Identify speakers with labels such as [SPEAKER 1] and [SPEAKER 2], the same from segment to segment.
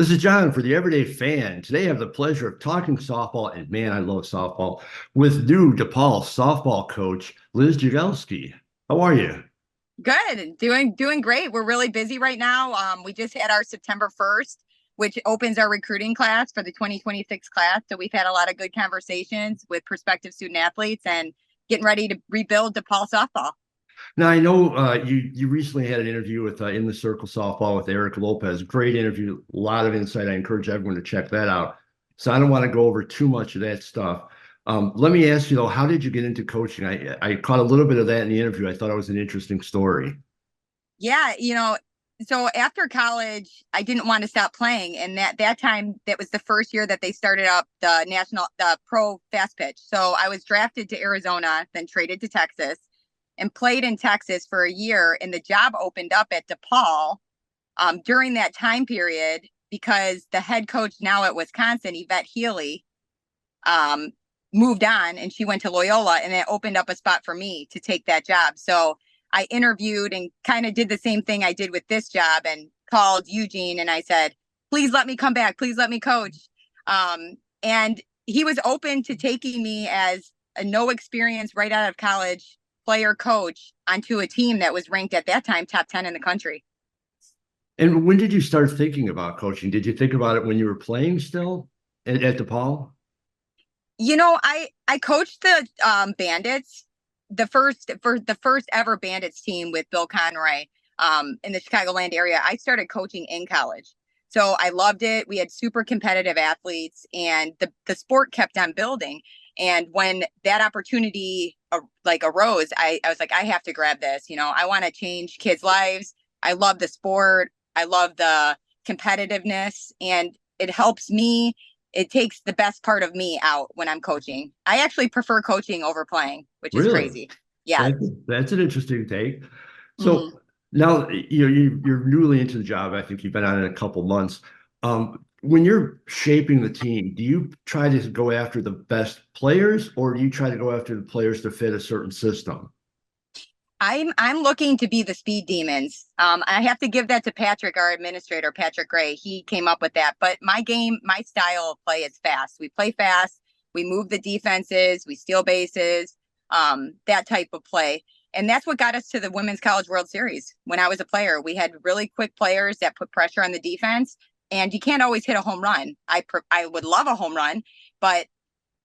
[SPEAKER 1] This is John for the Everyday Fan. Today I have the pleasure of talking softball, and man, I love softball, with new DePaul softball coach Liz Jagielski. How are you?
[SPEAKER 2] Good. Doing great. We're really busy right now. We just had our September 1st, which opens our recruiting class for the 2026 class. So we've had a lot of good conversations with prospective student athletes and getting ready to rebuild DePaul softball.
[SPEAKER 1] Now I know you recently had an interview with In the Circle softball with Eric Lopez. Great interview, a lot of insight. I encourage everyone to check that out. So I don't want to go over too much of that stuff. Let me ask you though, how did you get into coaching? I caught a little bit of that in the interview. I thought it was an interesting story.
[SPEAKER 2] Yeah, so after college, I didn't want to stop playing, and that time that was the first year that they started up the pro fast pitch. So I was drafted to Arizona, then traded to Texas, and played in Texas for a year. And the job opened up at DePaul during that time period because the head coach now at Wisconsin, Yvette Healy, um, moved on, and she went to Loyola, and it opened up a spot for me to take that job. So I interviewed and kind of did the same thing I did with this job and called Eugene and I said, please let me come back. Please let me coach. And he was open to taking me as a no experience right out of college player coach onto a team that was ranked at that time top 10 in the country.
[SPEAKER 1] And when did you start thinking about coaching? Did you think about it when you were playing still at DePaul?
[SPEAKER 2] I coached the Bandits, the first ever Bandits team with Bill Conroy in the Chicagoland area. I started coaching in college. So I loved it. We had super competitive athletes and the sport kept on building. And when that opportunity arose, I was like, I have to grab this. I want to change kids' lives. I love the sport. I love the competitiveness, and it helps me. It takes the best part of me out when I'm coaching. I actually prefer coaching over playing, which is
[SPEAKER 1] Really?
[SPEAKER 2] crazy. Yeah.
[SPEAKER 1] That's an interesting take.
[SPEAKER 2] hmm
[SPEAKER 1] So now you're newly into the job. I think you've been on it a couple months. When you're shaping the team, do you try to go after the best players, or do you try to go after the players to fit a certain system?
[SPEAKER 2] I'm looking to be the speed demons. I have to give that to Patrick, our administrator, Patrick Gray. He came up with that. But my style of play is fast. We play fast. We move the defenses. We steal bases. That type of play. And that's what got us to the Women's College World Series. When I was a player, we had really quick players that put pressure on the defense. And you can't always hit a home run. I would love a home run, but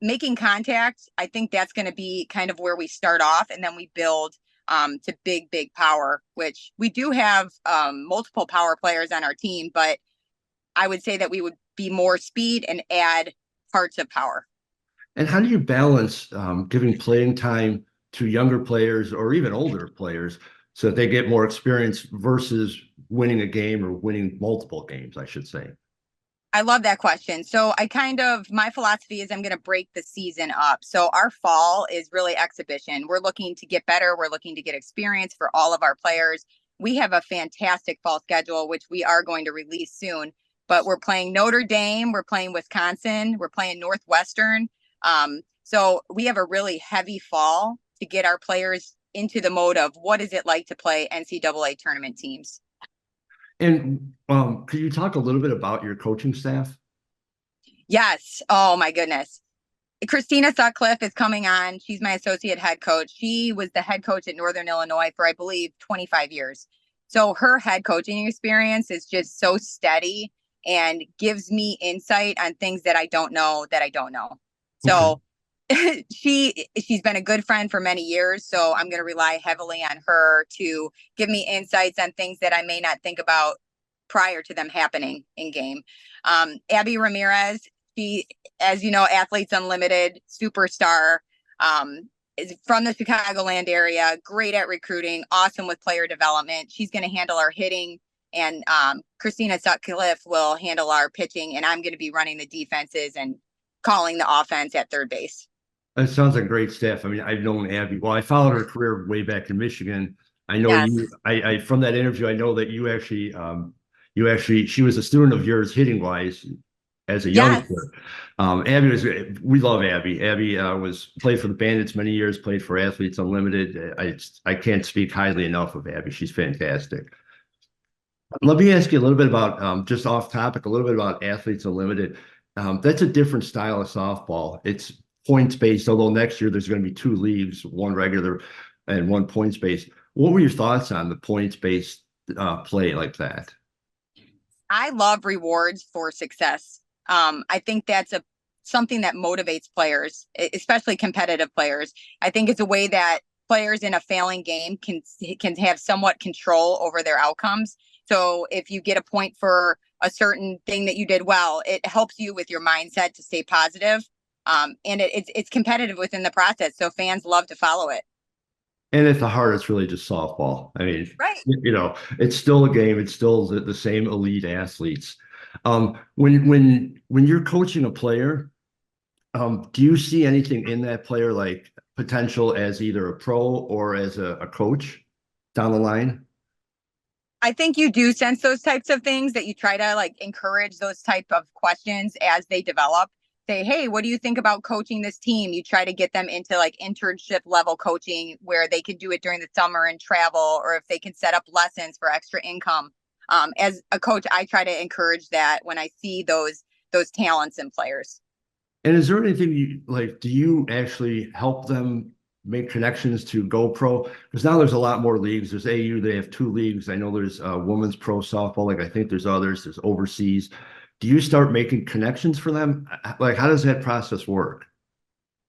[SPEAKER 2] making contact, I think that's going to be kind of where we start off, and then we build to big power, which we do have multiple power players on our team, but I would say that we would be more speed and add parts of power.
[SPEAKER 1] And how do you balance giving playing time to younger players or even older players so that they get more experience versus winning a game or winning multiple games, I should say?
[SPEAKER 2] I love that question. So my philosophy is I'm going to break the season up. So our fall is really exhibition. We're looking to get better. We're looking to get experience for all of our players. We have a fantastic fall schedule, which we are going to release soon, but we're playing Notre Dame. We're playing Wisconsin. We're playing Northwestern. So we have a really heavy fall to get our players into the mode of what is it like to play NCAA tournament teams.
[SPEAKER 1] And could you talk a little bit about your coaching staff?
[SPEAKER 2] Yes. Oh my goodness. Christina Sutcliffe is coming on. She's my associate head coach. She was the head coach at Northern Illinois for, I believe, 25 years. So her head coaching experience is just so steady and gives me insight on things that I don't know.
[SPEAKER 1] Okay.
[SPEAKER 2] So she's been a good friend for many years. So I'm going to rely heavily on her to give me insights on things that I may not think about prior to them happening in game. Abby Ramirez, she, as you know, Athletes Unlimited superstar, is from the Chicagoland area, great at recruiting, awesome with player development. She's going to handle our hitting, and Christina Sutcliffe will handle our pitching, and I'm going to be running the defenses and calling the offense at third base.
[SPEAKER 1] That sounds like great staff. I mean, I've known Abby. Well, I followed her career way back in Michigan. I know
[SPEAKER 2] Yes.
[SPEAKER 1] you. I from that interview, I know that she was a student of yours hitting wise as a
[SPEAKER 2] Yes.
[SPEAKER 1] youngster. Abby was. We love Abby. Abby was played for the Bandits many years. Played for Athletes Unlimited. I can't speak highly enough of Abby. She's fantastic. Let me ask you a little bit about just off topic, a little bit about Athletes Unlimited. That's a different style of softball. It's points based, although next year there's going to be two leagues, one regular and one points based. What were your thoughts on the points based play like that?
[SPEAKER 2] I love rewards for success. I think that's a something that motivates players, especially competitive players. I think it's a way that players in a failing game can have somewhat control over their outcomes. So if you get a point for a certain thing that you did well, it helps you with your mindset to stay positive. And it's competitive within the process, so fans love to follow it.
[SPEAKER 1] And at the heart, it's really just softball. I mean,
[SPEAKER 2] Right.
[SPEAKER 1] it's still a game. It's still the same elite athletes. When you're coaching a player, do you see anything in that player like potential as either a pro or as a coach down the line?
[SPEAKER 2] I think you do sense those types of things that you try to like encourage those type of questions as they develop. Say, hey, what do you think about coaching this team? You try to get them into like internship level coaching where they can do it during the summer and travel, or if they can set up lessons for extra income. As a coach, I try to encourage that when I see those talents in players.
[SPEAKER 1] And is there anything you like? Do you actually help them make connections to GoPro? Because now there's a lot more leagues. There's AU, they have two leagues. I know there's women's pro softball. Like I think there's others. There's overseas. Do you start making connections for them? Like, how does that process work?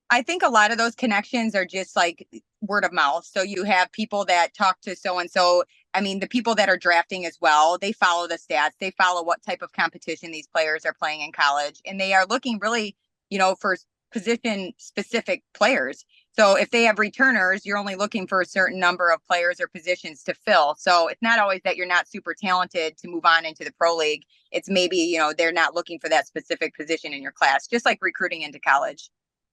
[SPEAKER 2] I think a lot of those connections are just like word of mouth. So you have people that talk to so and so. I mean, the people that are drafting as well, they follow the stats, they follow what type of competition these players are playing in college, and they are looking really, for position specific players. So if they have returners, you're only looking for a certain number of players or positions to fill. So it's not always that you're not super talented to move on into the pro league. It's maybe, they're not looking for that specific position in your class, just like recruiting into college.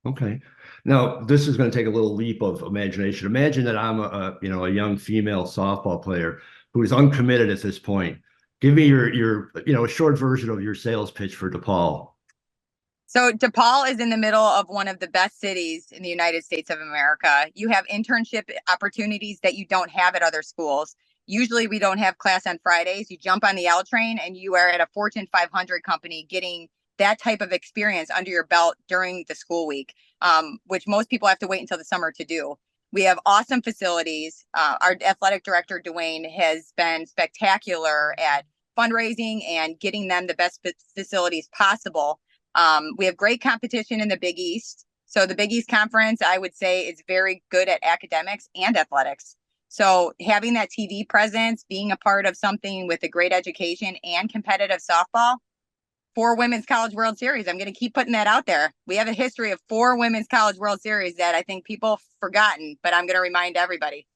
[SPEAKER 1] Okay. Now, this is going to take a little leap of imagination. Imagine that I'm a young female softball player who is uncommitted at this point. Give me a short version of your sales pitch for DePaul.
[SPEAKER 2] So DePaul is in the middle of one of the best cities in the United States of America. You have internship opportunities that you don't have at other schools. Usually we don't have class on Fridays. You jump on the L train and you are at a Fortune 500 company getting that type of experience under your belt during the school week, which most people have to wait until the summer to do. We have awesome facilities. Our athletic director, Dwayne, has been spectacular at fundraising and getting them the best facilities possible. We have great competition in the Big East. So the Big East Conference, I would say, is very good at academics and athletics. So having that TV presence, being a part of something with a great education and competitive softball, four Women's College World Series. I'm going to keep putting that out there. We have a history of four Women's College World Series that I think people have forgotten, but I'm going to remind everybody.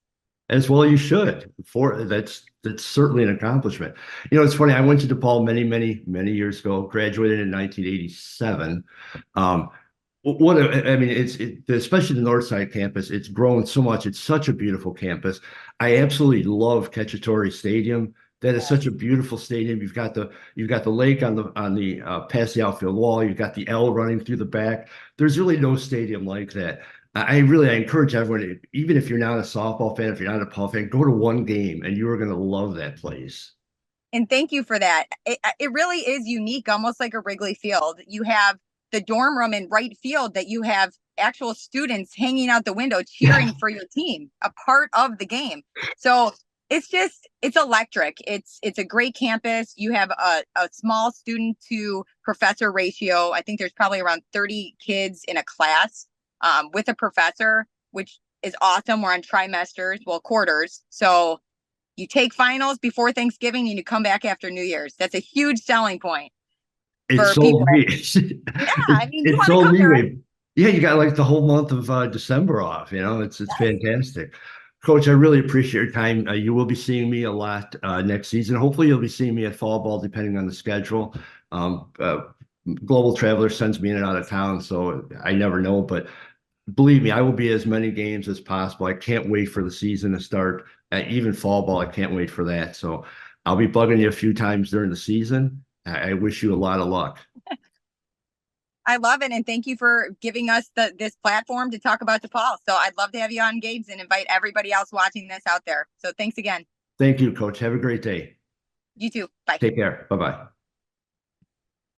[SPEAKER 1] As well, you should. That's certainly an accomplishment. It's funny. I went to DePaul many, many, many years ago. Graduated in 1987. I mean, especially the Northside campus. It's grown so much. It's such a beautiful campus. I absolutely love Cacciatore Stadium. That is such a beautiful stadium. You've got the lake on the past the outfield wall. You've got the L running through the back. There's really no stadium like that. I encourage everyone, even if you're not a softball fan, if you're not a Paul fan, go to one game and you are going to love that place.
[SPEAKER 2] And thank you for that. It really is unique, almost like a Wrigley Field. You have the dorm room in right field that you have actual students hanging out the window cheering for your team, a part of the game. So it's electric. It's a great campus. You have a small student to professor ratio. I think there's probably around 30 kids in a class with a professor, which is awesome. We're on trimesters, well, quarters. So you take finals before Thanksgiving and you come back after New Year's. That's a huge selling point
[SPEAKER 1] It's
[SPEAKER 2] for
[SPEAKER 1] so
[SPEAKER 2] people.
[SPEAKER 1] me.
[SPEAKER 2] Yeah, I mean, you
[SPEAKER 1] It's
[SPEAKER 2] want to
[SPEAKER 1] so
[SPEAKER 2] come there, right?
[SPEAKER 1] leeway. Yeah, you got like the whole month of December off. It's fantastic. Coach, I really appreciate your time. You will be seeing me a lot next season. Hopefully, you'll be seeing me at fall ball, depending on the schedule. Um, uh, Global Traveler sends me in and out of town, so I never know. But believe me, I will be as many games as possible. I can't wait for the season to start. Even fall ball, I can't wait for that. So I'll be bugging you a few times during the season. I wish you a lot of luck.
[SPEAKER 2] I love it. And thank you for giving us this platform to talk about DePaul. So I'd love to have you on games and invite everybody else watching this out there. So thanks again.
[SPEAKER 1] Thank you, Coach. Have a great day.
[SPEAKER 2] You too. Bye.
[SPEAKER 1] Take care. Bye-bye.